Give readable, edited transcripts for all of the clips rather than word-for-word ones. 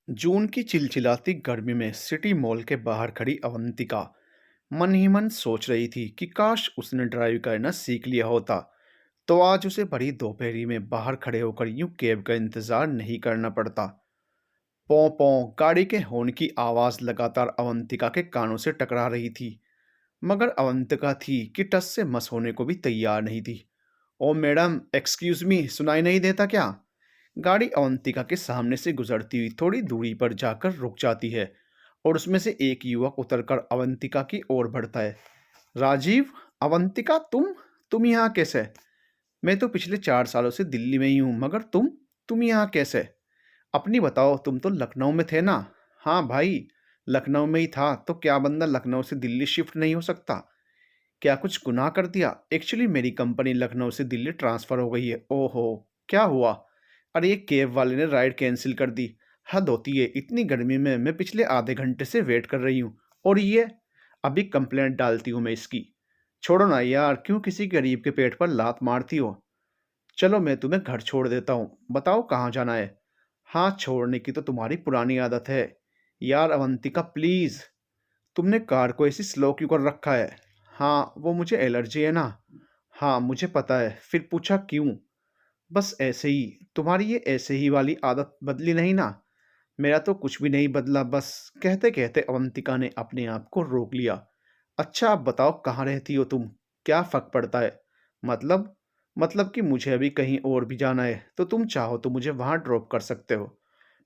जून की चिलचिलाती गर्मी में सिटी मॉल के बाहर खड़ी अवंतिका मन ही मन सोच रही थी कि काश उसने ड्राइव करना सीख लिया होता तो आज उसे बड़ी दोपहरी में बाहर खड़े होकर यूं कैब का इंतजार नहीं करना पड़ता। पौ पौ गाड़ी के हॉर्न की आवाज लगातार अवंतिका के कानों से टकरा रही थी, मगर अवंतिका थी कि टस से मस होने को भी तैयार नहीं थी। ओ मैडम, एक्सक्यूज मी, सुनाई नहीं देता क्या? गाड़ी अवंतिका के सामने से गुजरती हुई थोड़ी दूरी पर जाकर रुक जाती है और उसमें से एक युवक उतरकर अवंतिका की ओर बढ़ता है। राजीव, अवंतिका, तुम यहाँ कैसे? मैं तो पिछले 4 सालों से दिल्ली में ही हूँ, मगर तुम यहाँ कैसे? अपनी बताओ, तुम तो लखनऊ में थे ना? हाँ भाई, लखनऊ में ही था तो क्या बंदा लखनऊ से दिल्ली शिफ्ट नहीं हो सकता? क्या कुछ गुनाह कर दिया? एक्चुअली मेरी कंपनी लखनऊ से दिल्ली ट्रांसफ़र हो गई है। ओहो! क्या हुआ? अरे ये कैब वाले ने राइड कैंसिल कर दी। हद होती है, इतनी गर्मी में मैं पिछले आधे घंटे से वेट कर रही हूँ और ये अभी कंप्लेंट डालती हूँ मैं इसकी। छोड़ो ना यार, क्यों किसी गरीब के पेट पर लात मारती हो? चलो मैं तुम्हें घर छोड़ देता हूँ। बताओ कहाँ जाना है? हाँ, छोड़ने की तो तुम्हारी पुरानी आदत है। यार अवंतिका प्लीज़, तुमने कार को ऐसे स्लो क्यों कर रखा है? हाँ, वो मुझे एलर्जी है ना। हाँ, मुझे पता है। फिर पूछा क्यों? बस ऐसे ही। तुम्हारी ये ऐसे ही वाली आदत बदली नहीं ना? मेरा तो कुछ भी नहीं बदला, बस। कहते कहते अवंतिका ने अपने आप को रोक लिया। अच्छा, अब बताओ कहाँ रहती हो तुम? क्या फ़र्क पड़ता है? मतलब मतलब कि मुझे अभी कहीं और भी जाना है, तो तुम चाहो तो मुझे वहाँ ड्रॉप कर सकते हो।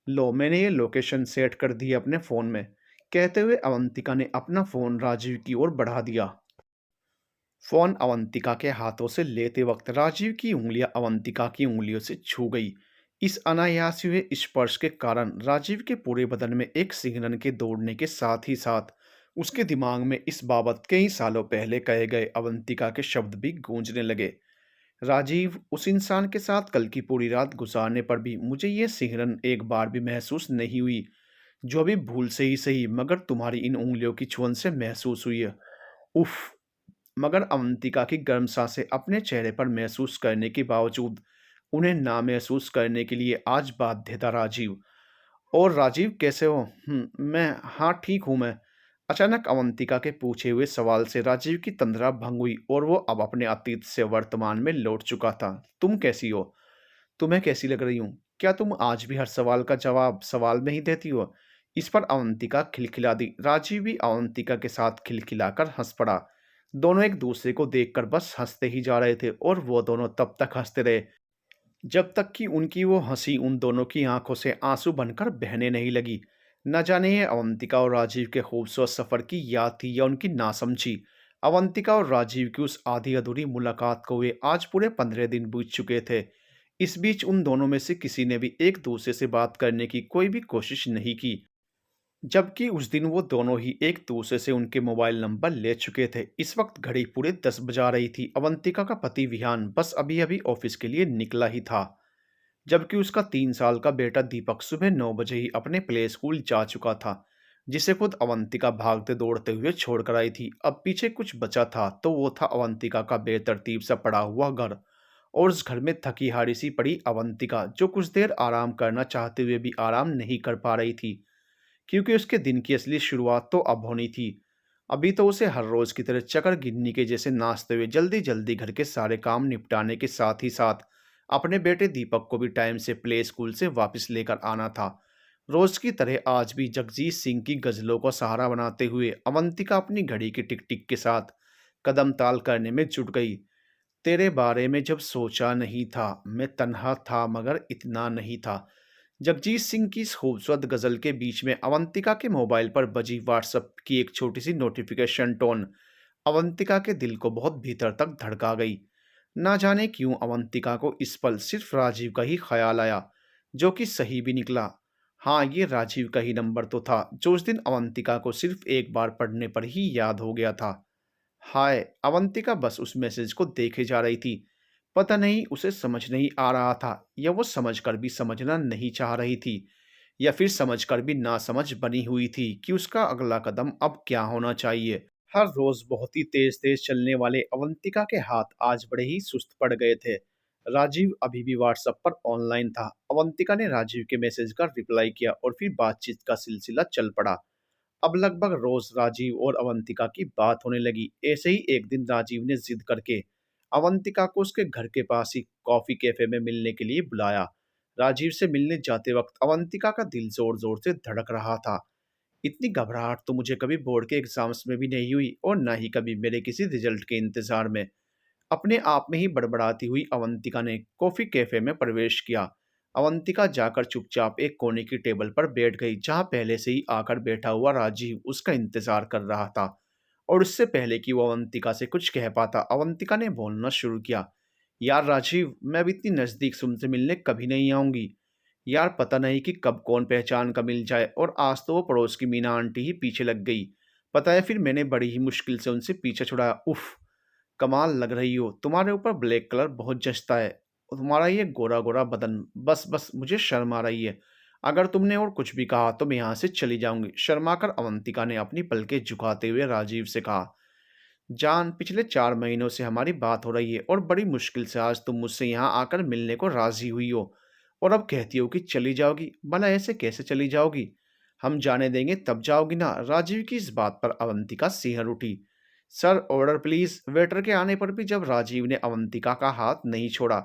लो, मैंने ये लोकेशन सेट कर दी है अपने फ़ोन में। कहते हुए अवंतिका ने अपना फ़ोन राजीव की ओर बढ़ा दिया। फ़ोन अवंतिका के हाथों से लेते वक्त राजीव की उंगलियां अवंतिका की उंगलियों से छू गई। इस अनायास हुए स्पर्श के कारण राजीव के पूरे बदन में एक सिहरन के दौड़ने के साथ ही साथ उसके दिमाग में इस बाबत कई सालों पहले कहे गए अवंतिका के शब्द भी गूंजने लगे। राजीव, उस इंसान के साथ कल की पूरी रात गुजारने पर भी मुझे ये सिहरन एक बार भी महसूस नहीं हुई, जो अभी भूल से ही सही मगर तुम्हारी इन उंगलियों की छुअन से महसूस हुई है। उफ! मगर अवंतिका की गर्म सांसें अपने चेहरे पर महसूस करने के बावजूद उन्हें ना महसूस करने के लिए आज बाध्य था राजीव। और राजीव कैसे हो? मैं, हाँ ठीक हूँ मैं। अचानक अवंतिका के पूछे हुए सवाल से राजीव की तंद्रा भंग हुई और वो अब अपने अतीत से वर्तमान में लौट चुका था। तुम कैसी हो? तुम्हें कैसी लग रही हूँ? क्या तुम आज भी हर सवाल का जवाब सवाल में ही देती हो? इस पर अवंतिका खिलखिला दी। राजीव भी अवंतिका के साथ खिलखिलाकर हंस पड़ा। दोनों एक दूसरे को देखकर बस हंसते ही जा रहे थे और वो दोनों तब तक हंसते रहे जब तक कि उनकी वो हंसी उन दोनों की आंखों से आंसू बनकर बहने नहीं लगी। न जाने ये अवंतिका और राजीव के खूबसूरत सफर की याद थी या उनकी नासमझी। अवंतिका और राजीव की उस आधी अधूरी मुलाकात को हुए आज पूरे 15 दिन बीत चुके थे। इस बीच उन दोनों में से किसी ने भी एक दूसरे से बात करने की कोई भी कोशिश नहीं की, जबकि उस दिन वो दोनों ही एक दूसरे से उनके मोबाइल नंबर ले चुके थे। इस वक्त घड़ी पूरे 10 बजा रही थी। अवंतिका का पति विहान बस अभी अभी ऑफिस के लिए निकला ही था, जबकि उसका 3 साल का बेटा दीपक सुबह 9 बजे ही अपने प्ले स्कूल जा चुका था, जिसे खुद अवंतिका भागते दौड़ते हुए छोड़ कर आई थी। अब पीछे कुछ बचा था तो वो था अवंतिका का बेतरतीब सा पड़ा हुआ घर, और उस घर में थकी हारी सी पड़ी अवंतिका, जो कुछ देर आराम करना चाहते हुए भी आराम नहीं कर पा रही थी, क्योंकि उसके दिन की असली शुरुआत तो अब होनी थी। अभी तो उसे हर रोज की तरह चकर गिननी के जैसे नाचते हुए जल्दी जल्दी घर के सारे काम निपटाने के साथ ही साथ अपने बेटे दीपक को भी टाइम से प्ले स्कूल से वापस लेकर आना था। रोज की तरह आज भी जगजीत सिंह की गजलों को सहारा बनाते हुए अवंतिका अपनी घड़ी की टिक टिक के साथ कदम ताल करने में जुट गई। तेरे बारे में जब सोचा नहीं था, मैं तन्हा था मगर इतना नहीं था। जगजीत सिंह की इस खूबसूरत गज़ल के बीच में अवंतिका के मोबाइल पर बजी व्हाट्सएप की एक छोटी सी नोटिफिकेशन टोन अवंतिका के दिल को बहुत भीतर तक धड़का गई। ना जाने क्यों अवंतिका को इस पल सिर्फ राजीव का ही ख्याल आया, जो कि सही भी निकला। हाँ, ये राजीव का ही नंबर तो था जो उस दिन अवंतिका को सिर्फ एक बार पढ़ने पर ही याद हो गया था। हाय! अवंतिका बस उस मैसेज को देखे जा रही थी। पता नहीं उसे समझ नहीं आ रहा था, या वो समझकर भी समझना नहीं चाह रही थी, या फिर समझकर भी नासमझ बनी हुई थी कि उसका अगला कदम अब क्या होना चाहिए। हर रोज़ बहुत ही तेज़-तेज़ चलने वाले अवंतिका के हाथ आज बड़े ही सुस्त पड़ गए थे। राजीव अभी भी व्हाट्सएप पर ऑनलाइन था। अवंतिका ने राजीव के मैसेज का रिप्लाई किया और फिर बातचीत का सिलसिला चल पड़ा। अब लगभग रोज राजीव और अवंतिका की बात होने लगी। ऐसे ही एक दिन राजीव ने जिद करके अवंतिका को उसके घर के पास ही कॉफी कैफे में मिलने के लिए बुलाया। राजीव से मिलने जाते वक्त अवंतिका का दिल जोर जोर से धड़क रहा था। इतनी घबराहट तो मुझे कभी बोर्ड के एग्जाम्स में भी नहीं हुई और न ही कभी मेरे किसी रिजल्ट के इंतजार में। अपने आप में ही बड़बड़ाती हुई अवंतिका ने कॉफी कैफे में प्रवेश किया। अवंतिका जाकर चुपचाप एक कोने की टेबल पर बैठ गई जहां पहले से ही आकर बैठा हुआ राजीव उसका इंतजार कर रहा था। और उससे पहले कि वो अवंतिका से कुछ कह पाता, अवंतिका ने बोलना शुरू किया। यार राजीव, मैं अब इतनी नजदीक तुमसे मिलने कभी नहीं आऊंगी। यार पता नहीं कि कब कौन पहचान का मिल जाए, और आज तो वो पड़ोस की मीना आंटी ही पीछे लग गई। पता है, फिर मैंने बड़ी ही मुश्किल से उनसे पीछे छुड़ाया। उफ, कमाल लग रही हो, तुम्हारे ऊपर ब्लैक कलर बहुत जचता है। और तुम्हारा ये गोरा गोरा बदन, बस बस मुझे शर्म आ रही है। अगर तुमने और कुछ भी कहा तो मैं यहाँ से चली जाऊंगी। शर्माकर अवंतिका ने अपनी पलकें झुकाते हुए राजीव से कहा। जान, पिछले 4 महीनों से हमारी बात हो रही है और बड़ी मुश्किल से आज तुम मुझसे यहाँ आकर मिलने को राजी हुई हो, और अब कहती हो कि चली जाओगी। भला ऐसे कैसे चली जाओगी? हम जाने देंगे तब जाओगी ना? राजीव की इस बात पर अवंतिका सिहर उठी। Sir, order please. वेटर के आने पर भी जब राजीव ने अवंतिका का हाथ नहीं छोड़ा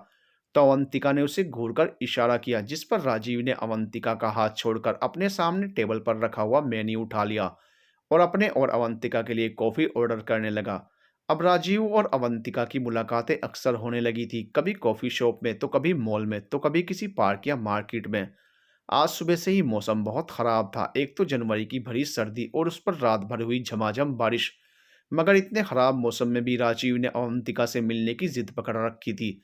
तो अवंतिका ने उसे घूरकर इशारा किया, जिस पर राजीव ने अवंतिका का हाथ छोड़कर अपने सामने टेबल पर रखा हुआ मेन्यू उठा लिया और अपने और अवंतिका के लिए कॉफ़ी ऑर्डर करने लगा। अब राजीव और अवंतिका की मुलाकातें अक्सर होने लगी थी, कभी कॉफ़ी शॉप में, तो कभी मॉल में, तो कभी किसी पार्क या मार्केट में। आज सुबह से ही मौसम बहुत ख़राब था। एक तो जनवरी की भरी सर्दी और उस पर रात भर हुई झमाझम बारिश। मगर इतने ख़राब मौसम में भी राजीव ने अवंतिका से मिलने की जिद पकड़ रखी थी।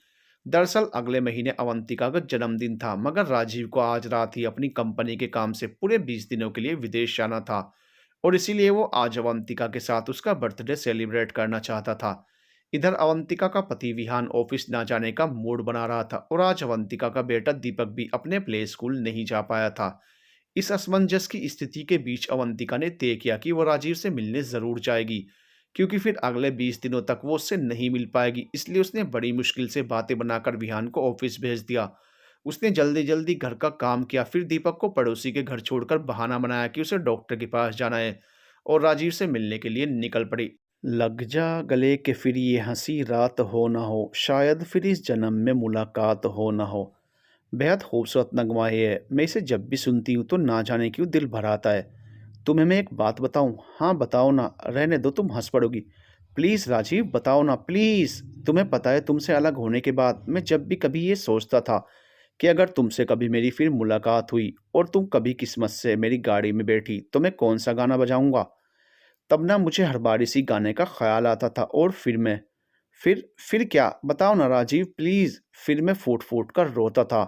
दरअसल अगले महीने अवंतिका का जन्मदिन था, मगर राजीव को आज रात ही अपनी कंपनी के काम से पूरे 20 दिनों के लिए विदेश जाना था, और इसीलिए वो आज अवंतिका के साथ उसका बर्थडे सेलिब्रेट करना चाहता था। इधर अवंतिका का पति विहान ऑफिस ना जाने का मूड बना रहा था, और आज अवंतिका का बेटा दीपक भी अपने प्ले स्कूल नहीं जा पाया था। इस असमंजस की स्थिति के बीच अवंतिका ने तय किया कि वो राजीव से मिलने ज़रूर जाएगी, क्योंकि फिर अगले 20 दिनों तक वो उससे नहीं मिल पाएगी। इसलिए उसने बड़ी मुश्किल से बातें बनाकर विहान को ऑफिस भेज दिया। उसने जल्दी जल्दी घर का काम किया, फिर दीपक को पड़ोसी के घर छोड़कर बहाना बनाया कि उसे डॉक्टर के पास जाना है, और राजीव से मिलने के लिए निकल पड़ी। लग जा गले के फिर ये हंसी रात हो ना हो, शायद फिर इस जन्म में मुलाकात हो ना हो। बेहद खूबसूरत नगमा है। मैं इसे जब भी सुनती हूँ तो ना जाने क्यों दिल भर आता है। तुम्हें मैं एक बात बताऊँ? हाँ बताओ ना, रहने दो, तुम हंस पड़ोगी। प्लीज़ राजीव, बताओ ना प्लीज़। तुम्हें पता है, तुमसे अलग होने के बाद मैं जब भी कभी ये सोचता था कि अगर तुमसे कभी मेरी फिर मुलाकात हुई और तुम कभी किस्मत से मेरी गाड़ी में बैठी तो मैं कौन सा गाना बजाऊंगा। तब ना मुझे हर बार इसी गाने का ख्याल आता था, और फिर मैं फिर क्या, बताओ ना राजीव प्लीज़। फिर मैं फूट फूट कर रोता था।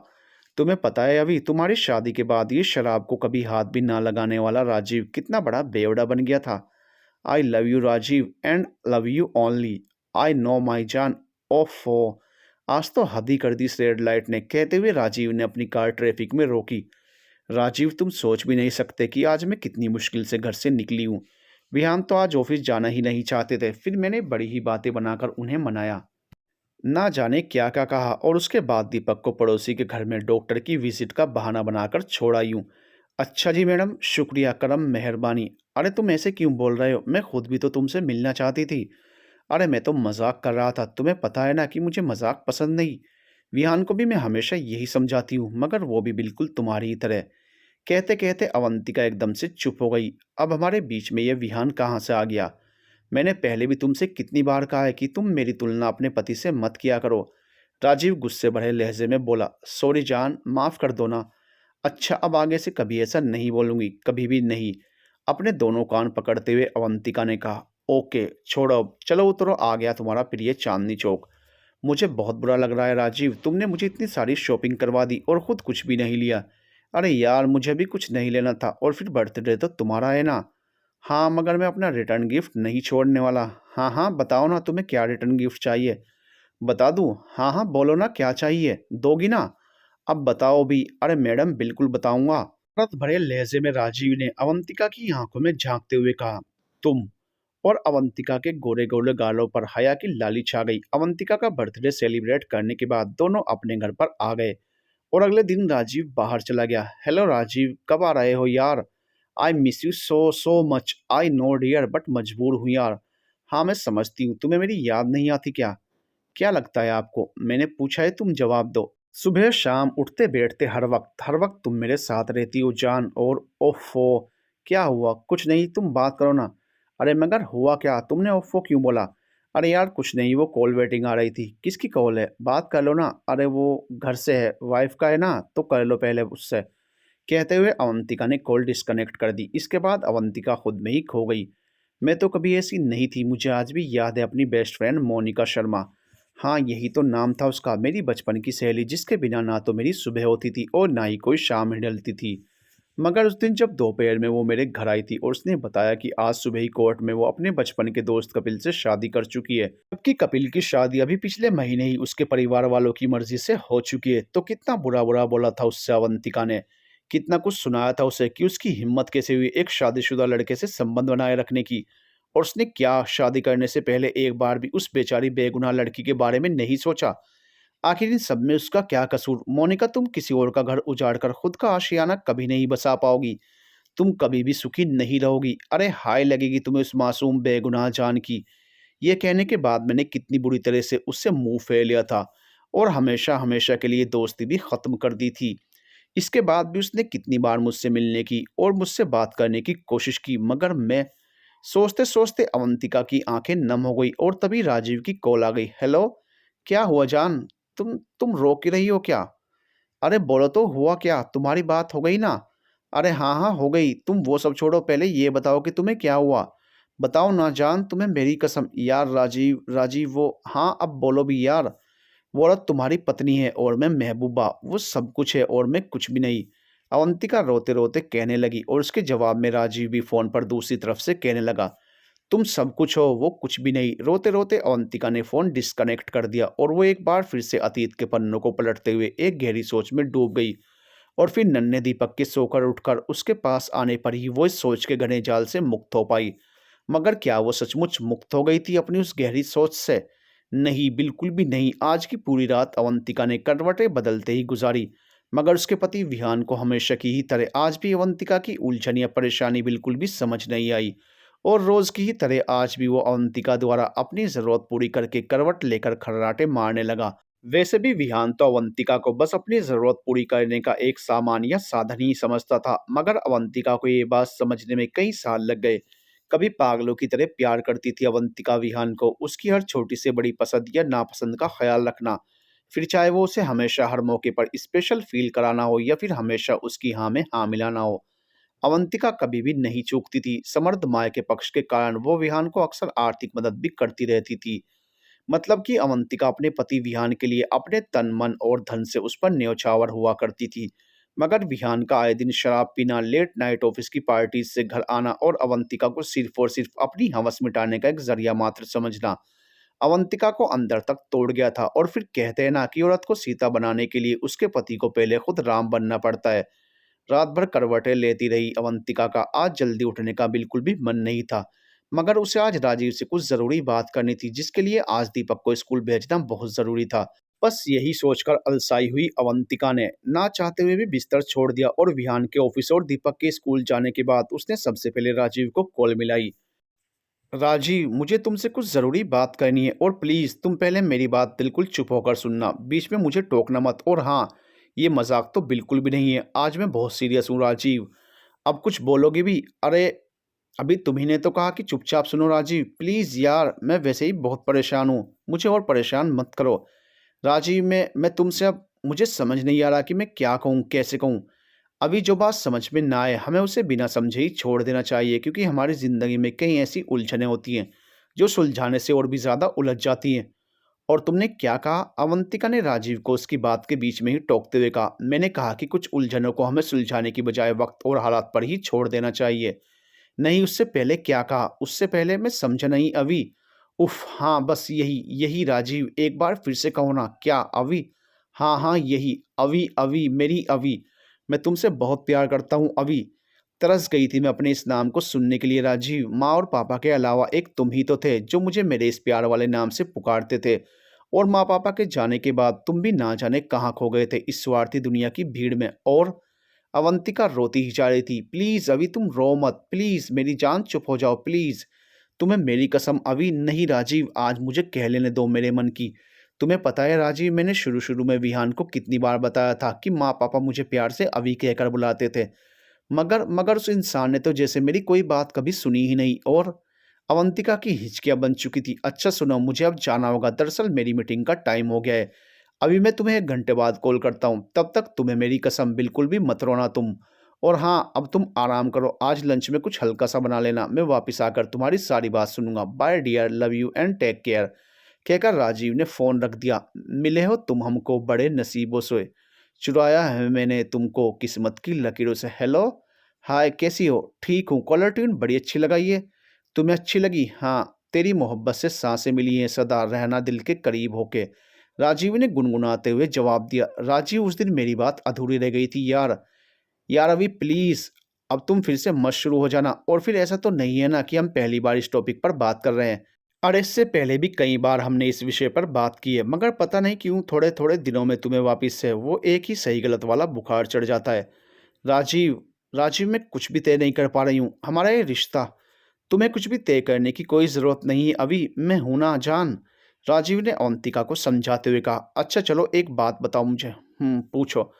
तुम्हें पता है, अभी तुम्हारी शादी के बाद ये शराब को कभी हाथ भी ना लगाने वाला राजीव कितना बड़ा बेवड़ा बन गया था। I love you Rajeev, and love you only. I know my जान। ओफो, आज तो हद ही कर दी इस रेड लाइट ने, कहते हुए राजीव ने अपनी कार ट्रैफिक में रोकी। राजीव, तुम सोच भी नहीं सकते कि आज मैं कितनी मुश्किल से घर से निकली हूँ। विहान तो आज ऑफिस जाना ही नहीं चाहते थे, फिर मैंने बड़ी ही बातें बनाकर उन्हें मनाया। ना जाने क्या क्या कहा, और उसके बाद दीपक को पड़ोसी के घर में डॉक्टर की विजिट का बहाना बनाकर छोड़ा यूं। अच्छा जी मैडम, शुक्रिया, करम, मेहरबानी। अरे तुम ऐसे क्यों बोल रहे हो? मैं खुद भी तो तुमसे मिलना चाहती थी। अरे मैं तो मजाक कर रहा था, तुम्हें पता है ना कि मुझे मजाक पसंद नहीं। विहान को भी मैं हमेशा यही समझाती हूँ, मगर वो भी बिल्कुल तुम्हारी ही तरह। कहते कहते अवंतिका एकदम से चुप हो गई। अब हमारे बीच में ये विहान कहाँ से आ गया? मैंने पहले भी तुमसे कितनी बार कहा है कि तुम मेरी तुलना अपने पति से मत किया करो। राजीव गुस्से भरे लहजे में बोला। सॉरी जान, माफ़ कर दो ना। अच्छा, अब आगे से कभी ऐसा नहीं बोलूँगी, कभी भी नहीं। अपने दोनों कान पकड़ते हुए अवंतिका ने कहा। ओके छोड़ो अब, चलो उतरो, आ गया तुम्हारा प्रिय चांदनी चौक। मुझे बहुत बुरा लग रहा है राजीव, तुमने मुझे इतनी सारी शॉपिंग करवा दी और खुद कुछ भी नहीं लिया। अरे यार, मुझे भी कुछ नहीं लेना था, और फिर बर्थडे तो तुम्हारा है ना। हाँ, मगर मैं अपना रिटर्न गिफ्ट नहीं छोड़ने वाला। हाँ हाँ, बताओ ना तुम्हें क्या रिटर्न गिफ्ट चाहिए। बता दूँ? हाँ हाँ, बोलो ना क्या चाहिए, दोगी ना? अब बताओ भी। अरे मैडम, बिल्कुल बताऊंगा। रत भरे लहजे में राजीव ने अवंतिका की आंखों में झांकते हुए कहा। तुम और अवंतिका के गोरे-गोरे गालों पर हया की लाली छा गई। अवंतिका का बर्थडे सेलिब्रेट करने के बाद दोनों अपने घर पर आ गए और अगले दिन राजीव बाहर चला गया। हेलो राजीव, कब आ रहे हो यार? I miss you so so much. I know dear, but मजबूर हूँ यार। हाँ, मैं समझती हूँ। तुम्हें मेरी याद नहीं आती क्या? क्या लगता है आपको? मैंने पूछा है, तुम जवाब दो। सुबह शाम उठते बैठते हर वक्त तुम मेरे साथ रहती हो जान। और ओफो, क्या हुआ? कुछ नहीं, तुम बात करो ना। अरे मगर हुआ क्या? तुमने ओफो क्यों बोला? अरे यार कुछ नहीं, वो कॉल वेटिंग आ रही थी। किसकी कॉल है? बात कर लो ना। अरे वो घर से है, वाइफ का है ना, तो कर लो पहले उससे। कहते हुए अवंतिका ने कॉल डिस्कनेक्ट कर दी। इसके बाद अवंतिका खुद में ही खो गई। मैं तो कभी ऐसी नहीं थी। मुझे आज भी याद है अपनी बेस्ट फ्रेंड मोनिका शर्मा। हाँ, यही तो नाम था उसका। मेरी बचपन की सहेली, जिसके बिना ना तो मेरी सुबह होती थी और ना ही कोई शाम ही ढलती थी। मगर उस दिन जब दोपहर में वो मेरे घर आई थी और उसने बताया कि आज सुबह ही कोर्ट में वो अपने बचपन के दोस्त कपिल से शादी कर चुकी है, जबकि कपिल की शादी अभी पिछले महीने ही उसके परिवार वालों की मर्जी से हो चुकी है, तो कितना बुरा बुरा बोला था उससे अवंतिका ने। कितना कुछ सुनाया था उसे कि उसकी हिम्मत कैसे हुई एक शादीशुदा लड़के से संबंध बनाए रखने की। और उसने क्या शादी करने से पहले एक बार भी उस बेचारी बेगुनाह लड़की के बारे में नहीं सोचा? आखिर इन सब में उसका क्या कसूर? मोनिका, तुम किसी और का घर उजाड़ कर खुद का आशियाना कभी नहीं बसा पाओगी। तुम कभी भी सुखी नहीं रहोगी। अरे हाय लगेगी तुम्हें उस मासूम बेगुनाह जान की। ये कहने के बाद मैंने कितनी बुरी तरह से उससे मुंह फेर लिया था और हमेशा हमेशा के लिए दोस्ती भी खत्म कर दी थी। इसके बाद भी उसने कितनी बार मुझसे मिलने की और मुझसे बात करने की कोशिश की, मगर मैं सोचते सोचते अवंतिका की आंखें नम हो गई और तभी राजीव की कॉल आ गई। हेलो, क्या हुआ जान? तुम रो क्यों रही हो क्या? अरे बोलो तो, हुआ क्या? तुम्हारी बात हो गई ना? अरे हाँ हाँ हो गई। तुम वो सब छोड़ो, पहले ये बताओ कि तुम्हें क्या हुआ। बताओ ना जान, तुम्हें मेरी कसम। यार राजीव, राजीव वो, हाँ अब बोलो भी यार। वो औरत तुम्हारी पत्नी है और मैं महबूबा, वो सब कुछ है और मैं कुछ भी नहीं। अवंतिका रोते रोते कहने लगी और उसके जवाब में राजीव भी फोन पर दूसरी तरफ से कहने लगा, तुम सब कुछ हो, वो कुछ भी नहीं। रोते रोते अवंतिका ने फोन डिस्कनेक्ट कर दिया और वो एक बार फिर से अतीत के पन्नों को पलटते हुए एक गहरी सोच में डूब गई। और फिर नन्हे दीपक के सोकर उठकर उसके पास आने पर ही वो इस सोच के घने जाल से मुक्त हो पाई। मगर क्या वो सचमुच मुक्त हो गई थी अपनी उस गहरी सोच से? नहीं, बिल्कुल भी नहीं। आज की पूरी रात अवंतिका ने करवटें बदलते ही गुजारी, मगर उसके पति विहान को हमेशा की ही तरह आज भी अवंतिका की उलझन या परेशानी बिल्कुल भी समझ नहीं आई। और रोज की ही तरह आज भी वो अवंतिका द्वारा अपनी जरूरत पूरी करके करवट लेकर खर्राटे मारने लगा। वैसे भी विहान तो अवंतिका को बस अपनी जरूरत पूरी करने का एक सामान या साधन ही समझता था, मगर अवंतिका को ये बात समझने में कई साल लग गए। कभी पागलों की तरह प्यार करती थी अवंतिका विहान को, उसकी हर छोटी से बड़ी पसंद या नापसंद का ख्याल रखना, फिर चाहे वो उसे हमेशा हर मौके पर स्पेशल फील कराना हो या फिर हमेशा उसकी हाँ में हाँ मिलाना हो। अवंतिका कभी भी नहीं चूकती थी। समर्थ माय के पक्ष के कारण वो विहान को अक्सर आर्थिक मदद भी करती रहती थी। मतलब कि अवंतिका अपने पति विहान के लिए अपने तन मन और धन से उस पर न्यौछावर हुआ करती थी। मगर विहान का आए दिन शराब पीना, लेट नाइट ऑफिस की पार्टीज से घर आना और अवंतिका को सिर्फ और सिर्फ अपनी हवस मिटाने का एक जरिया मात्र समझना अवंतिका को अंदर तक तोड़ गया था। और फिर कहते हैं ना कि औरत को सीता बनाने के लिए उसके पति को पहले खुद राम बनना पड़ता है। रात भर करवटें लेती रही अवंतिका का आज जल्दी उठने का बिल्कुल भी मन नहीं था, मगर उसे आज राजीव से कुछ जरूरी बात करनी थी, जिसके लिए आज दीपक को स्कूल भेजना बहुत जरूरी था। बस यही सोचकर अलसाई हुई अवंतिका ने ना चाहते हुए भी बिस्तर छोड़ दिया और विहान के ऑफिस और दीपक के स्कूल जाने के बाद उसने सबसे पहले राजीव को कॉल मिलाई। राजीव, मुझे तुमसे कुछ ज़रूरी बात करनी है और प्लीज़ तुम पहले मेरी बात बिल्कुल चुप होकर सुनना, बीच में मुझे टोकना मत। और हाँ, ये मजाक तो बिल्कुल भी नहीं है। आज मैं बहुत सीरियस हूँ राजीव। अब कुछ बोलोगे भी? अरे अभी तुम्ही ने तो कहा कि चुपचाप सुनो राजीव, प्लीज़ यार, मैं वैसे ही बहुत परेशान हूँ, मुझे और परेशान मत करो। राजीव, मैं तुमसे अब मुझे समझ नहीं आ रहा कि मैं क्या कहूँ, कैसे कहूँ। अभी जो बात समझ में ना आए हमें उसे बिना समझे ही छोड़ देना चाहिए, क्योंकि हमारी ज़िंदगी में कई ऐसी उलझनें होती हैं जो सुलझाने से और भी ज़्यादा उलझ जाती हैं। और तुमने क्या कहा? अवंतिका ने राजीव को उसकी बात के बीच में ही टोकते हुए कहा। मैंने कहा कि कुछ उलझनों को हमें सुलझाने की बजाय वक्त और हालात पर ही छोड़ देना चाहिए। नहीं, उससे पहले क्या कहा? उससे पहले मैं समझा नहीं अभी। उफ हाँ, बस यही यही राजीव, एक बार फिर से कहो ना। क्या अभी? हाँ हाँ यही, अभी अभी मेरी अभी। मैं तुमसे बहुत प्यार करता हूँ अभी। तरस गई थी मैं अपने इस नाम को सुनने के लिए राजीव। माँ और पापा के अलावा एक तुम ही तो थे जो मुझे मेरे इस प्यार वाले नाम से पुकारते थे। और माँ पापा के जाने के बाद तुम भी ना जाने कहाँ खो गए थे इस स्वार्थी दुनिया की भीड़ में। और अवंतिका रोती ही जा रही थी। प्लीज अभी तुम रो मत, प्लीज मेरी जान, चुप हो जाओ प्लीज। तुम्हें मेरी कसम अभी नहीं राजीव, आज मुझे कह लेने दो मेरे मन की। तुम्हें पता है राजीव, मैंने शुरू शुरू में विहान को कितनी बार बताया था कि माँ पापा मुझे प्यार से अभी कहकर बुलाते थे, मगर मगर उस इंसान ने तो जैसे मेरी कोई बात कभी सुनी ही नहीं। और अवंतिका की हिचकियां बन चुकी थी। अच्छा सुनो, मुझे अब जाना होगा, दरअसल मेरी मीटिंग का टाइम हो गया है। अभी मैं तुम्हें 1 घंटे बाद कॉल करता हूँ, तब तक तुम्हें मेरी कसम बिल्कुल भी मत रोना तुम। और हाँ, अब तुम आराम करो, आज लंच में कुछ हल्का सा बना लेना, मैं वापस आकर तुम्हारी सारी बात सुनूंगा। Bye dear, love you and take care. कहकर राजीव ने फोन रख दिया। मिले हो तुम हमको बड़े नसीबों से, चुराया है मैंने तुमको किस्मत की लकीरों से। हेलो, हाय, कैसी हो? ठीक हूँ। कॉलर ट्यून बड़ी अच्छी लगाई है। तुम्हें अच्छी लगी? हाँ, तेरी मोहब्बत से सांसें मिली हैं, सदा रहना दिल के करीब होके, राजीव ने गुनगुनाते हुए जवाब दिया। राजीव, उस दिन मेरी बात अधूरी रह गई थी यार। यार अभी प्लीज, अब तुम फिर से मत शुरू हो जाना। और फिर ऐसा तो नहीं है ना कि हम पहली बार इस टॉपिक पर बात कर रहे हैं? और इससे पहले भी कई बार हमने इस विषय पर बात की है, मगर पता नहीं क्यों थोड़े थोड़े दिनों में तुम्हें वापस से वो एक ही सही गलत वाला बुखार चढ़ जाता है। राजीव, राजीव, मैं कुछ भी तय नहीं कर पा रही हूँ हमारा ये रिश्ता। तुम्हें कुछ भी तय करने की कोई ज़रूरत नहीं है, अभी मैं हूं ना जान, राजीव ने अवंतिका को समझाते हुए कहा। अच्छा चलो एक बात बताओ मुझे। पूछो।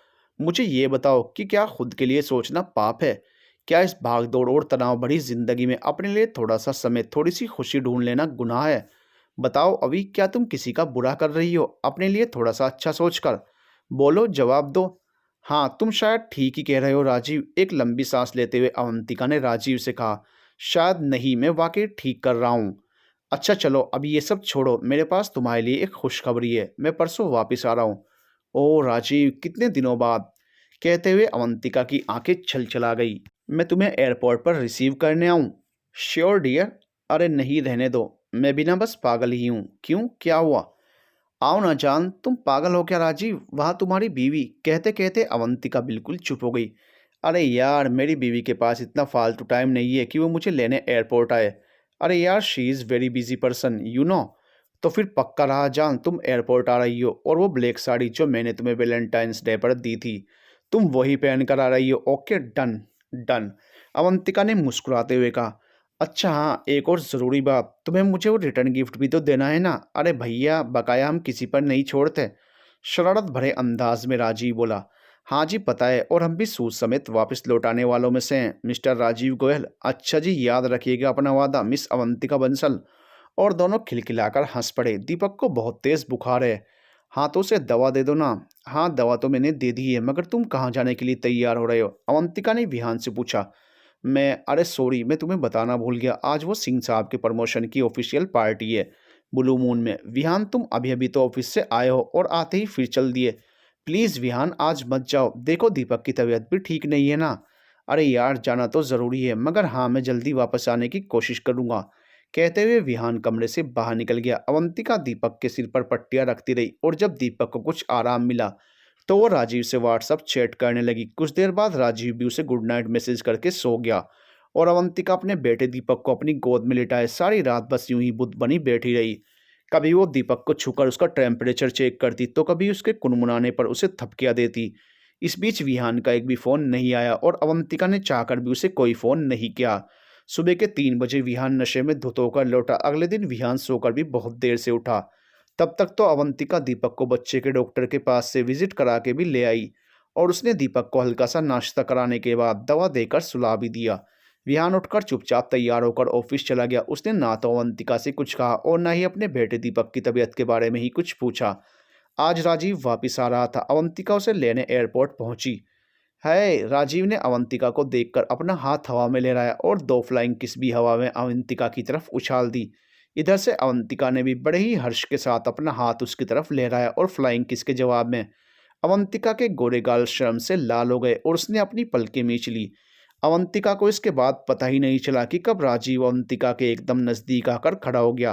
मुझे ये बताओ कि क्या खुद के लिए सोचना पाप है? क्या इस भागदौड़ और तनाव भरी जिंदगी में अपने लिए थोड़ा सा समय, थोड़ी सी खुशी ढूंढ लेना गुनाह है? बताओ अभी, क्या तुम किसी का बुरा कर रही हो अपने लिए थोड़ा सा अच्छा सोचकर? बोलो, जवाब दो। हाँ, तुम शायद ठीक ही कह रहे हो राजीव, एक लंबी सांस लेते हुए अवंतिका ने राजीव से कहा। शायद नहीं, मैं वाकई ठीक कर रहा हूँ। अच्छा चलो अभी ये सब छोड़ो, मेरे पास तुम्हारे लिए एक खुशखबरी है, मैं परसों वापस आ रहा हूँ। ओ राजीव, कितने दिनों बाद, कहते हुए अवंतिका की आंखें छल छला गई। मैं तुम्हें एयरपोर्ट पर रिसीव करने आऊँ? Sure dear. अरे नहीं, रहने दो, मैं भी ना बस पागल ही हूँ। क्यों, क्या हुआ? आओ ना जान, तुम पागल हो क्या राजीव? वहाँ तुम्हारी बीवी, कहते कहते अवंतिका बिल्कुल चुप हो गई। अरे यार, मेरी बीवी के पास इतना फालतू टाइम नहीं है कि वो मुझे लेने एयरपोर्ट आए। अरे यार, she is very busy person you know. तो फिर पक्का रहा जान, तुम एयरपोर्ट आ रही हो, और वो ब्लैक साड़ी जो मैंने तुम्हें वैलेंटाइंस डे पर दी थी, तुम वही पहन कर आ रही हो। Okay, done. डन, अवंतिका ने मुस्कुराते हुए कहा। अच्छा हाँ, एक और ज़रूरी बात, तुम्हें मुझे वो रिटर्न गिफ्ट भी तो देना है ना? अरे भैया, बकाया हम किसी पर नहीं छोड़ते, शरारत भरे अंदाज में राजीव बोला। हाँ जी पता है, और हम भी सूद समेत वापस लौटाने वालों में से हैं मिस्टर राजीव गोयल। अच्छा जी, याद रखिएगा अपना वादा मिस अवंतिका बंसल। और दोनों खिलखिलाकर हंस पड़े। दीपक को बहुत तेज बुखार है। हाँ तो उसे दवा दे दो ना। हाँ, दवा तो मैंने दे दी है, मगर तुम कहाँ जाने के लिए तैयार हो रहे हो? अवंतिका ने विहान से पूछा। मैं, अरे सॉरी, मैं तुम्हें बताना भूल गया, आज वो सिंह साहब के प्रमोशन की ऑफिशियल पार्टी है ब्लू मून में। विहान, तुम अभी अभी तो ऑफिस से आए हो और आते ही फिर चल दिए। प्लीज़ विहान, आज मत जाओ, देखो दीपक की तबीयत भी ठीक नहीं है ना। अरे यार, जाना तो ज़रूरी है, मगर हाँ, मैं जल्दी वापस आने की कोशिश करूँगा। कहते हुए विहान कमरे से बाहर निकल गया। अवंतिका दीपक के सिर पर पट्टियां रखती रही, और जब दीपक को कुछ आराम मिला तो वो राजीव से व्हाट्सएप चैट करने लगी। कुछ देर बाद राजीव भी उसे गुड नाइट मैसेज करके सो गया, और अवंतिका अपने बेटे दीपक को अपनी गोद में लिटाए सारी रात बस यूं ही बुद्ध बनी बैठी रही। कभी वो दीपक को छूकर उसका टेम्परेचर चेक करती, तो कभी उसके कुनमुनाने पर उसे थपकियां देती। इस बीच विहान का एक भी फ़ोन नहीं आया, और अवंतिका ने चाहकर भी उसे कोई फ़ोन नहीं किया। सुबह के 3 बजे विहान नशे में धुत होकर लौटा। अगले दिन विहान सोकर भी बहुत देर से उठा। तब तक तो अवंतिका दीपक को बच्चे के डॉक्टर के पास से विजिट करा के भी ले आई, और उसने दीपक को हल्का सा नाश्ता कराने के बाद दवा देकर सुला भी दिया। विहान उठकर चुपचाप तैयार होकर ऑफिस चला गया। उसने ना तो अवंतिका से कुछ कहा और ना ही अपने बेटे दीपक की तबीयत के बारे में ही कुछ पूछा। आज राजीव वापिस आ रहा था। अवंतिका उसे लेने एयरपोर्ट पहुंची। है, राजीव ने अवंतिका को देखकर अपना हाथ हवा में लहराया और 2 फ्लाइंग किस भी हवा में अवंतिका की तरफ उछाल दी। इधर से अवंतिका ने भी बड़े ही हर्ष के साथ अपना हाथ उसकी तरफ लहराया, और फ्लाइंग किस के जवाब में अवंतिका के गोरे गाल शर्म से लाल हो गए और उसने अपनी पलकें मींच ली। अवंतिका को इसके बाद पता ही नहीं चला कि कब राजीव अवंतिका के एकदम नजदीक आकर खड़ा हो गया।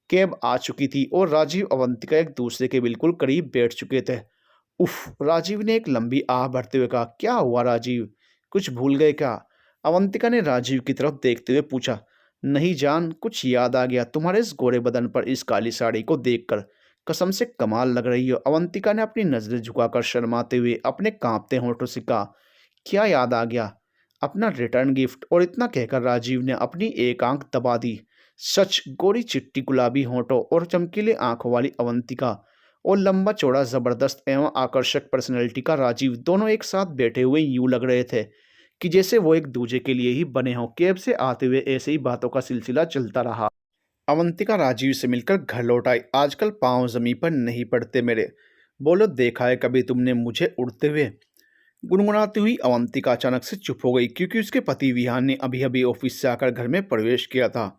कैब आ चुकी थी और राजीव अवंतिका एक दूसरे के बिल्कुल करीब बैठ चुके थे। उफ, राजीव ने एक लंबी आह भरते हुए कहा। क्या हुआ राजीव, कुछ भूल गए क्या? अवंतिका ने राजीव की तरफ देखते हुए पूछा। नहीं जान, कुछ याद आ गया तुम्हारे इस गोरे बदन पर इस काली साड़ी को देखकर। कसम से कमाल लग रही हो। अवंतिका ने अपनी नजरें झुकाकर शर्माते हुए अपने कांपते होंठों से कहा। क्या याद आ गया? अपना रिटर्न गिफ्ट। और इतना कहकर राजीव ने अपनी एक आंख दबा दी। सच, गोरी चिट्टी गुलाबी होंठों और चमकीले आंखों वाली अवंतिका और लंबा चौड़ा जबरदस्त एवं आकर्षक पर्सनैलिटी का राजीव दोनों एक साथ बैठे हुए यूं लग रहे थे कि जैसे वो एक दूजे के लिए ही बने हों। कैब से आते हुए ऐसे ही बातों का सिलसिला चलता रहा। अवंतिका राजीव से मिलकर घर लौट आई। आजकल पांव जमीन पर नहीं पड़ते मेरे। बोलो, देखा है कभी तुमने मुझे उड़ते हुए? गुनगुनाती हुई अवंतिका अचानक से चुप हो गई, क्योंकि उसके पति विहान ने अभी अभी ऑफिस से आकर घर में प्रवेश किया था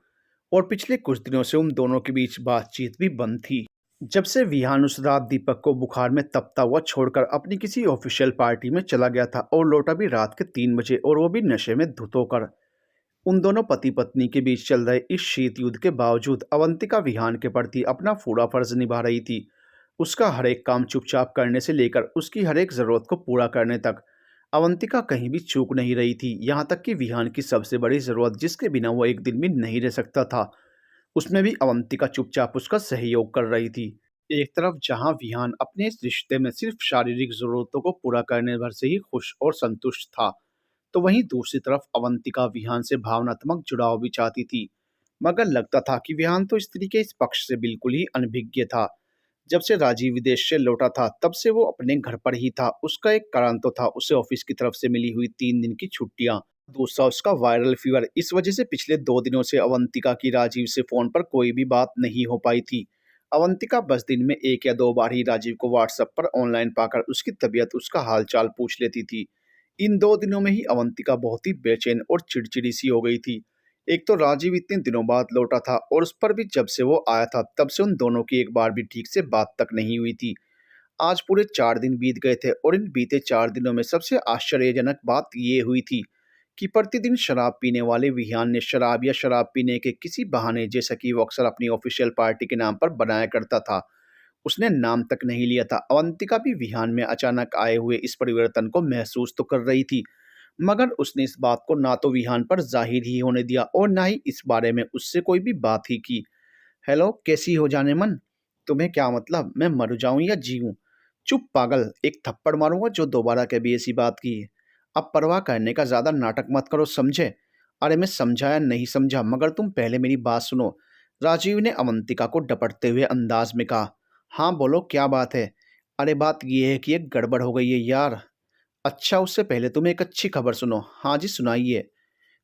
और पिछले कुछ दिनों से उन दोनों के बीच बातचीत भी बंद थी। जब से विहान उस रात दीपक को बुखार में तपता हुआ छोड़कर अपनी किसी ऑफिशियल पार्टी में चला गया था और लौटा भी रात के 3 बजे, और वो भी नशे में धुत होकर। उन दोनों पति पत्नी के बीच चल रहे इस शीत युद्ध के बावजूद अवंतिका विहान के प्रति अपना पूरा फर्ज निभा रही थी। उसका हर एक काम चुपचाप करने से लेकर उसकी हर एक जरूरत को पूरा करने तक अवंतिका कहीं भी चूक नहीं रही थी। यहाँ तक कि विहान की सबसे बड़ी जरूरत, जिसके बिना वो एक दिन भी नहीं रह सकता था, उसमें भी अवंतिका चुपचाप उसका सहयोग कर रही थी। एक तरफ जहां विहान अपने इस रिश्ते में सिर्फ शारीरिक जरूरतों को पूरा करने भर से ही खुश और संतुष्ट था, तो वहीं दूसरी तरफ अवंतिका विहान से भावनात्मक जुड़ाव भी चाहती थी। मगर लगता था कि विहान तो स्त्री के इस पक्ष से बिल्कुल ही अनभिज्ञ था। जब से राजीव विदेश से लौटा था तब से वो अपने घर पर ही था। उसका एक कारण तो था उसे ऑफिस की तरफ से मिली हुई 3 दिन की छुट्टियां, दूसरा उसका वायरल फीवर। इस वजह से पिछले 2 दिनों से अवंतिका की राजीव से फोन पर कोई भी बात नहीं हो पाई थी। अवंतिका बस दिन में 1 या 2 बार ही राजीव को व्हाट्सएप पर ऑनलाइन पाकर उसकी तबीयत, उसका हालचाल पूछ लेती थी। इन 2 दिनों में ही अवंतिका बहुत ही बेचैन और चिड़चिड़ी सी हो गई थी। एक तो राजीव इतने दिनों बाद लौटा था और उस पर भी जब से वो आया था तब से उन दोनों की एक बार भी ठीक से बात तक नहीं हुई थी। आज पूरे 4 दिन बीत गए थे और इन बीते 4 दिनों में सबसे आश्चर्यजनक बात ये हुई थी कि प्रतिदिन शराब पीने वाले विहान ने शराब या शराब पीने के किसी बहाने, जैसा कि वो अक्सर अपनी ऑफिशियल पार्टी के नाम पर बनाया करता था, उसने नाम तक नहीं लिया था। अवंतिका भी विहान में अचानक आए हुए इस परिवर्तन को महसूस तो कर रही थी, मगर उसने इस बात को ना तो विहान पर जाहिर ही होने दिया और ना ही इस बारे में उससे कोई भी बात ही की। हेलो, कैसी हो जाने मन? तुम्हें क्या मतलब मैं मर जाऊं या जीऊं? चुप पागल, एक थप्पड़ मारूंगा जो दोबारा कभी ऐसी बात की है। अब परवाह करने का ज्यादा नाटक मत करो, समझे? अरे मैं समझा या नहीं समझा, मगर तुम पहले मेरी बात सुनो। राजीव ने अवंतिका को डपटते हुए अंदाज में कहा। हाँ बोलो, क्या बात है? अरे बात यह है कि एक गड़बड़ हो गई है यार। अच्छा, उससे पहले तुम्हें एक अच्छी खबर सुनो। हाँ जी, सुनाइए।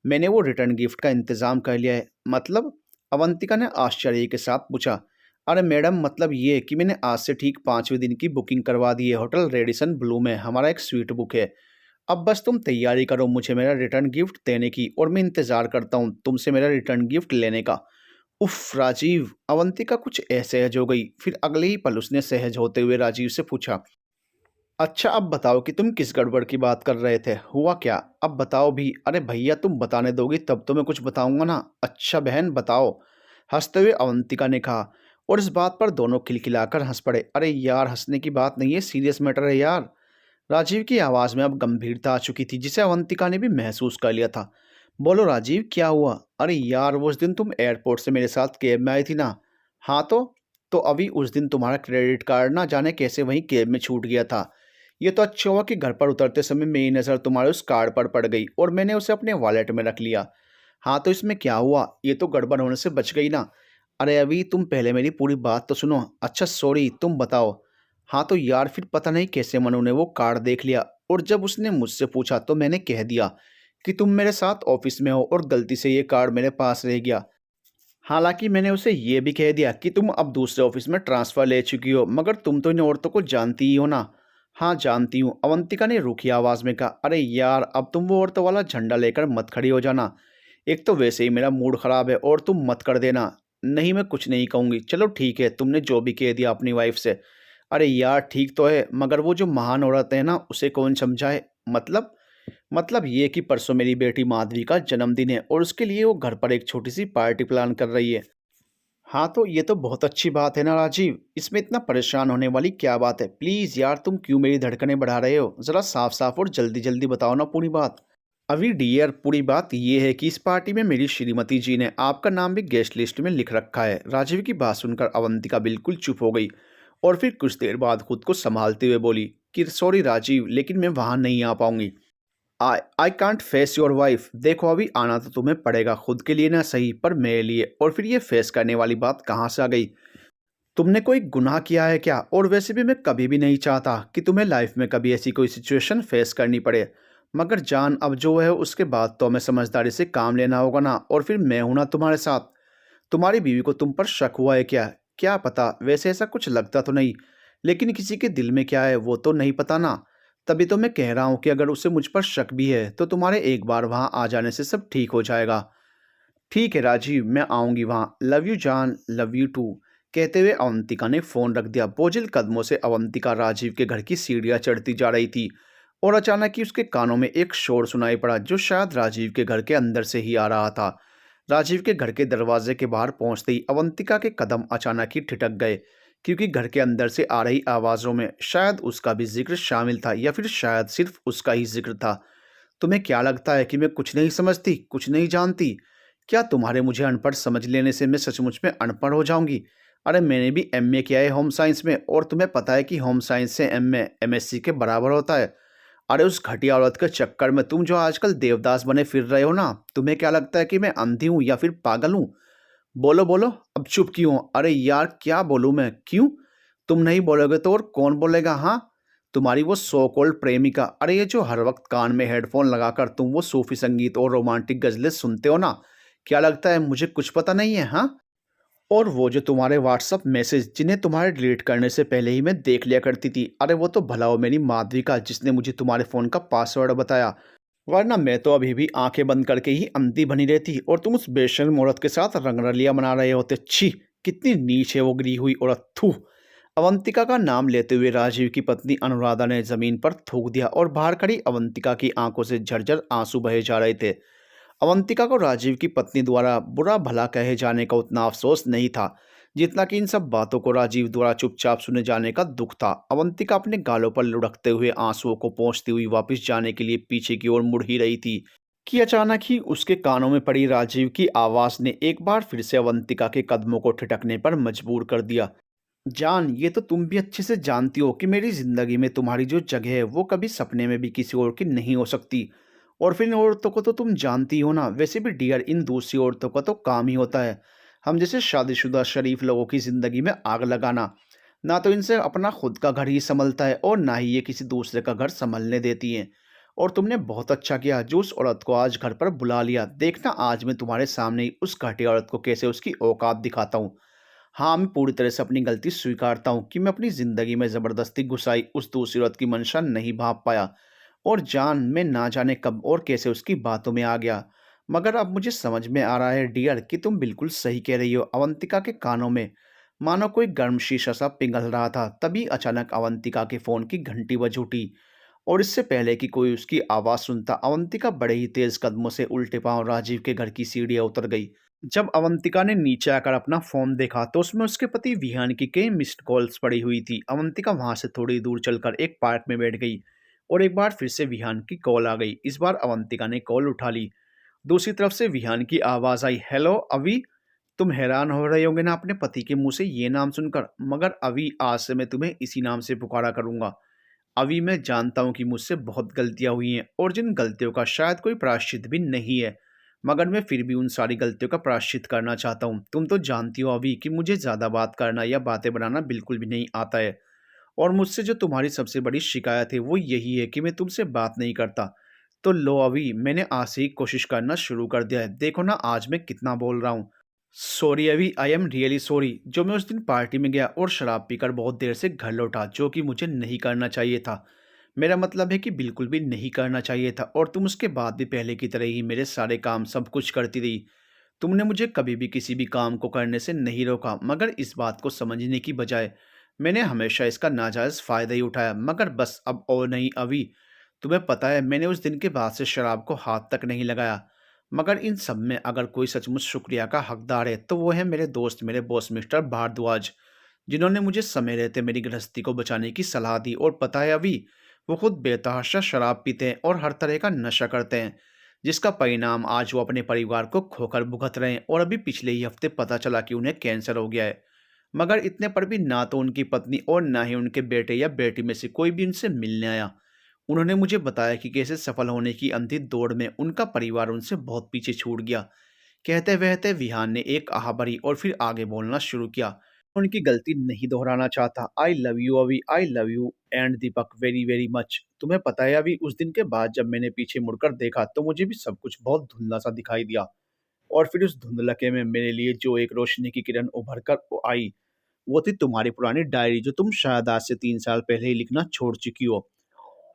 मैंने वो रिटर्न गिफ्ट का इंतजाम कर लिया है। मतलब? अवंतिका ने आश्चर्य के साथ पूछा। अरे मैडम, मतलब ये कि मैंने आज से ठीक 5वें दिन की बुकिंग करवा दी है। होटल रेडिसन ब्लू में हमारा एक स्वीट बुक है। अब बस तुम तैयारी करो मुझे मेरा रिटर्न गिफ्ट देने की, और मैं इंतजार करता हूँ तुमसे मेरा रिटर्न गिफ्ट लेने का। उफ राजीव, अवंतिका कुछ असहज हो गई। फिर अगले ही पल उसने सहज होते हुए राजीव से पूछा। अच्छा, अब बताओ कि तुम किस गड़बड़ की बात कर रहे थे? हुआ क्या? अब बताओ भी। अरे भैया, तुम बताने दोगी तब तो मैं कुछ बताऊंगा ना। अच्छा बहन, बताओ। हंसते हुए अवंतिका ने कहा, और इस बात पर दोनों खिलखिलाकर हंस पड़े। अरे यार, हंसने की बात नहीं है, सीरियस मैटर है यार। राजीव की आवाज में अब गंभीरता आ चुकी थी, जिसे अवंतिका ने भी महसूस कर लिया था। बोलो राजीव, क्या हुआ? अरे यार, वो उस दिन तुम एयरपोर्ट से मेरे साथ कैब में आई थी ना? हाँ तो अभी उस दिन तुम्हारा क्रेडिट कार्ड ना जाने कैसे वहीं कैब में छूट गया था। ये तो अच्छा हुआ कि घर पर उतरते समय मेरी नज़र तुम्हारे उस कार्ड पर पड़ गई और मैंने उसे अपने वॉलेट में रख लिया। हाँ तो इसमें क्या हुआ? ये तो गड़बड़ होने से बच गई ना। अरे अभी तुम पहले मेरी पूरी बात तो सुनो। अच्छा सॉरी, तुम बताओ। हाँ तो यार, फिर पता नहीं कैसे मनु ने वो कार्ड देख लिया, और जब उसने मुझसे पूछा तो मैंने कह दिया कि तुम मेरे साथ ऑफिस में हो और गलती से ये कार्ड मेरे पास रह गया। हालांकि मैंने उसे ये भी कह दिया कि तुम अब दूसरे ऑफिस में ट्रांसफ़र ले चुकी हो, मगर तुम तो इन औरतों को जानती ही हो ना। हाँ जानती हूँ, अवंतिका ने रूखी आवाज़ में कहा। अरे यार, अब तुम वो औरतों वाला झंडा लेकर मत खड़ी हो जाना। एक तो वैसे ही मेरा मूड ख़राब है और तुम मत कर देना। नहीं, मैं कुछ नहीं कहूँगी। चलो ठीक है, तुमने जो भी कह दिया अपनी वाइफ से। अरे यार ठीक तो है, मगर वो जो महान औरत है ना, उसे कौन समझाए? मतलब ये कि परसों मेरी बेटी माधवी का जन्मदिन है और उसके लिए वो घर पर एक छोटी सी पार्टी प्लान कर रही है। हाँ तो ये तो बहुत अच्छी बात है ना राजीव, इसमें इतना परेशान होने वाली क्या बात है? प्लीज़ यार, तुम क्यों मेरी धड़कनें बढ़ा रहे हो? ज़रा साफ साफ और जल्दी जल्दी बताओ ना पूरी बात। अभी डियर, पूरी बात ये है कि इस पार्टी में मेरी श्रीमती जी ने आपका नाम भी गेस्ट लिस्ट में लिख रखा है। राजीव की बात सुनकर अवंतिका बिल्कुल चुप हो गई और फिर कुछ देर बाद खुद को संभालते हुए बोली कि सॉरी राजीव, लेकिन मैं वहां नहीं आ पाऊंगी। I I can't face your wife. देखो, अभी आना तो तुम्हें पड़ेगा, खुद के लिए ना सही पर मेरे लिए। और फिर ये फेस करने वाली बात कहाँ से आ गई? तुमने कोई गुनाह किया है क्या? और वैसे भी मैं कभी भी नहीं चाहता कि तुम्हें लाइफ में कभी ऐसी कोई सिचुएशन फेस करनी पड़े। मगर जान, अब जो है उसके बाद तो हमें समझदारी से काम लेना होगा ना। और फिर मैं हूं ना तुम्हारे साथ। तुम्हारी बीवी को तुम पर शक हुआ है क्या? क्या पता, वैसे ऐसा कुछ लगता तो नहीं, लेकिन किसी के दिल में क्या है वो तो नहीं पता ना। तभी तो मैं कह रहा हूँ कि अगर उसे मुझ पर शक भी है तो तुम्हारे एक बार वहां आ जाने से सब ठीक हो जाएगा। ठीक है राजीव, मैं आऊंगी वहां। लव यू जान, लव यू टू। कहते हुए अवंतिका ने फोन रख दिया। बोझिल कदमों से अवंतिका राजीव के घर की सीढ़ियां चढ़ती जा रही थी और अचानक ही उसके कानों में एक शोर सुनाई पड़ा जो शायद राजीव के घर के अंदर से ही आ रहा था। राजीव के घर के दरवाजे के बाहर पहुंचते ही अवंतिका के कदम अचानक ही ठिठक गए, क्योंकि घर के अंदर से आ रही आवाज़ों में शायद उसका भी जिक्र शामिल था, या फिर शायद सिर्फ उसका ही जिक्र था। तुम्हें क्या लगता है कि मैं कुछ नहीं समझती, कुछ नहीं जानती? क्या तुम्हारे मुझे अनपढ़ समझ लेने से मैं सचमुच में अनपढ़ हो जाऊंगी? अरे मैंने भी एमए किया है होम साइंस में, और तुम्हें पता है कि होम साइंस से एमए एमएससी के बराबर होता है। अरे उस घटिया औरत के चक्कर में तुम जो आजकल देवदास बने फिर रहे हो ना, तुम्हें क्या लगता है कि मैं अंधी हूँ या फिर पागल हूँ? बोलो बोलो, अब चुप क्यों हो? अरे यार, क्या बोलूँ मैं? क्यों? तुम नहीं बोलोगे तो और कौन बोलेगा? हाँ, तुम्हारी वो सो कॉल्ड प्रेमिका। अरे ये जो हर वक्त कान में हेडफोन लगाकर तुम वो सूफी संगीत और रोमांटिक गजलें सुनते हो ना, क्या लगता है मुझे कुछ पता नहीं है? हाँ, और वो जो तुम्हारे व्हाट्सअप मैसेज जिन्हें तुम्हारे डिलीट करने से पहले ही मैं देख लिया करती थी, अरे वो तो भला हो मेरी माधविका जिसने मुझे तुम्हारे फ़ोन का पासवर्ड बताया। वरना मैं तो अभी भी आंखें बंद करके ही अंधी बनी रहती और तुम उस बेशर्म औरत के साथ रंगरलिया मना रहे होते। छी! कितनी नीच है वो गिरी हुई औरत, थू! अवंतिका का नाम लेते हुए राजीव की पत्नी अनुराधा ने जमीन पर थूक दिया और बाहर खड़ी अवंतिका की आंखों से झरझर आंसू बहे जा रहे थे। अवंतिका को राजीव की पत्नी द्वारा बुरा भला कहे जाने का उतना अफसोस नहीं था जितना कि इन सब बातों को राजीव द्वारा चुपचाप सुने जाने का दुख था। अवंतिका अपने गालों पर लुढ़कते हुए आंसुओं को पोंछती हुई वापस जाने के लिए पीछे की ओर मुड़ ही रही थी कि अचानक ही उसके कानों में पड़ी राजीव की आवाज ने एक बार फिर से अवंतिका के कदमों को ठिठकने पर मजबूर कर दिया। जान, ये तो तुम भी अच्छे से जानती हो कि मेरी जिंदगी में तुम्हारी जो जगह है वो कभी सपने में भी किसी और की नहीं हो सकती। और फिर इन औरतों को तो तुम जानती हो ना। वैसे भी डियर, इन दूसरी औरतों का तो काम ही होता है हम जैसे शादीशुदा शरीफ लोगों की जिंदगी में आग लगाना। ना तो इनसे अपना खुद का घर ही संभलता है और ना ही ये किसी दूसरे का घर संभलने देती हैं। और तुमने बहुत अच्छा किया जो उस औरत को आज घर पर बुला लिया। देखना, आज मैं तुम्हारे सामने ही उस घटिया औरत को कैसे उसकी औकात दिखाता हूँ। हाँ, मैं पूरी तरह से अपनी गलती स्वीकारता हूँ कि मैं अपनी ज़िंदगी में ज़बरदस्ती घुसाई उस दूसरी औरत की मंशा नहीं भाप पाया। और जान, मैं ना जाने कब और कैसे उसकी बातों में आ गया। मगर अब मुझे समझ में आ रहा है डियर कि तुम बिल्कुल सही कह रही हो। अवंतिका के कानों में मानो कोई गर्म शीशा सा पिघल रहा था। तभी अचानक अवंतिका के फ़ोन की घंटी बज उठी और इससे पहले कि कोई उसकी आवाज़ सुनता, अवंतिका बड़े ही तेज़ कदमों से उल्टे पांव राजीव के घर की सीढ़ियाँ उतर गई। जब अवंतिका ने नीचे आकर अपना फ़ोन देखा तो उसमें उसके पति विहान की कई मिस्ड कॉल्स पड़ी हुई थी। अवंतिका वहां से थोड़ी दूर चलकर एक पार्क में बैठ गई और एक बार फिर से विहान की कॉल आ गई। इस बार अवंतिका ने कॉल उठा ली। दूसरी तरफ से विहान की आवाज़ आई, हेलो अवी। तुम हैरान हो रहे होंगे ना अपने पति के मुंह से ये नाम सुनकर, मगर अवी, आज से मैं तुम्हें इसी नाम से पुकारा करूंगा। अभी मैं जानता हूँ कि मुझसे बहुत गलतियाँ हुई हैं और जिन गलतियों का शायद कोई प्रायश्चित भी नहीं है, मगर मैं फिर भी उन सारी गलतियों का प्रायश्चित करना चाहता हूँ। तुम तो जानती हो अभी कि मुझे ज़्यादा बात करना या बातें बनाना बिल्कुल भी नहीं आता है, और मुझसे जो तुम्हारी सबसे बड़ी शिकायत है वो यही है कि मैं तुमसे बात नहीं करता। तो लो अभी, मैंने आज से ही कोशिश करना शुरू कर दिया है। देखो ना आज मैं कितना बोल रहा हूँ। सॉरी अभी, आई एम रियली सॉरी जो मैं उस दिन पार्टी में गया और शराब पीकर बहुत देर से घर लौटा, जो कि मुझे नहीं करना चाहिए था। मेरा मतलब है कि बिल्कुल भी नहीं करना चाहिए था, और तुम उसके बाद भी पहले की तरह ही मेरे सारे काम सब कुछ करती रही। तुमने मुझे कभी भी किसी भी काम को करने से नहीं रोका, मगर इस बात को समझने की बजाय मैंने हमेशा इसका नाजायज़ फ़ायदा ही उठाया। मगर बस अब और नहीं अभी। तुम्हें पता है मैंने उस दिन के बाद से शराब को हाथ तक नहीं लगाया। मगर इन सब में अगर कोई सचमुच शुक्रिया का हकदार है तो वो है मेरे दोस्त, मेरे बॉस मिस्टर भारद्वाज, जिन्होंने मुझे समय रहते मेरी गृहस्थी को बचाने की सलाह दी। और पता है अभी, वो खुद बेतहाशा शराब पीते हैं और हर तरह का नशा करते हैं। जिसका परिणाम आज वो अपने परिवार को खोकर भुगत रहे हैं और अभी पिछले ही हफ्ते पता चला कि उन्हें कैंसर हो गया है। मगर इतने पर भी ना तो उनकी पत्नी और ना ही उनके बेटे या बेटी में से कोई भी उनसे मिलने आया। उन्होंने मुझे बताया कि कैसे सफल होने की अंतिम दौड़ में उनका परिवार उनसे बहुत पीछे छूट गया। कहते बहते विहान ने एक आह भरी और फिर आगे बोलना शुरू किया। उनकी गलती नहीं दोहराना चाहता। आई लव यू अभी, आई love you and Deepak very very much. तुम्हें पता है अभी, उस दिन के बाद जब मैंने पीछे मुड़कर देखा तो मुझे भी सब कुछ बहुत धुंधला सा दिखाई दिया। और फिर उस धुंधलके में मेरे लिए जो एक रोशनी की किरण उभर कर आई, वो थी तुम्हारी पुरानी डायरी जो तुम शायद आज से 3 साल पहले ही लिखना छोड़ चुकी हो।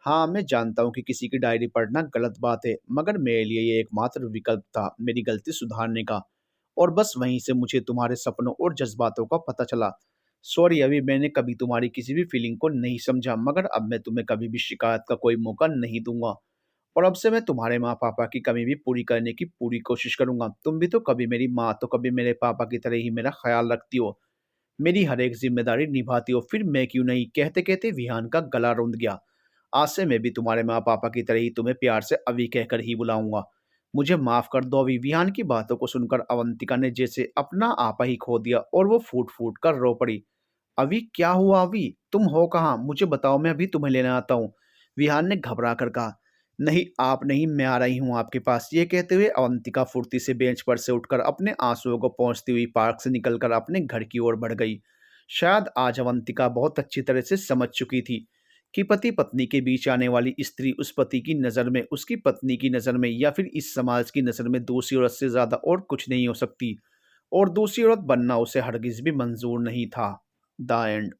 हाँ, मैं जानता हूँ कि किसी की डायरी पढ़ना गलत बात है, मगर मेरे लिए ये एकमात्र विकल्प था मेरी गलती सुधारने का। और बस वहीं से मुझे तुम्हारे सपनों और जज़्बातों का पता चला। सॉरी अभी, मैंने कभी तुम्हारी किसी भी फीलिंग को नहीं समझा, मगर अब मैं तुम्हें कभी भी शिकायत का कोई मौका नहीं दूँगा। और अब से मैं तुम्हारे माँ-पापा की कमी भी पूरी करने की पूरी कोशिश करूँगा। तुम भी तो कभी मेरी माँ तो कभी मेरे पापा की तरह ही मेरा ख़्याल रखती हो, मेरी हर एक ज़िम्मेदारी निभाती हो, फिर मैं क्यों नहीं? कहते-कहते विहान का गला रुंध गया। आज से मैं भी तुम्हारे माँ-पापा की तरह ही तुम्हें प्यार से अभी कहकर ही बुलाऊँगा। मुझे माफ़ कर दो अभी। विहान की बातों को सुनकर अवंतिका ने जैसे अपना आपा ही खो दिया और वो फूट-फूट कर रो पड़ी। "अभी क्या हुआ अभी? तुम हो कहाँ? मुझे बताओ, मैं अभी तुम्हें लेने आता हूँ।" विहान ने घबरा कर कहा। "नहीं, आप नहीं, मैं आ रही हूँ आपके पास।" ये कहते हुए अवंतिका फुर्ती से बेंच पर से उठकर अपने आँसुओं को पोंछती हुई पार्क से निकलकर अपने घर की ओर बढ़ गई। शायद आज अवंतिका बहुत अच्छी तरह से समझ चुकी थी कि पति-पत्नी के बीच आने वाली स्त्री उस पति की नज़र में, उसकी पत्नी की नज़र में या फिर इस समाज की नज़र में दूसरी औरत से ज़्यादा और कुछ नहीं हो सकती, और दूसरी औरत बनना उसे हरगिज़ भी मंज़ूर नहीं था। The end.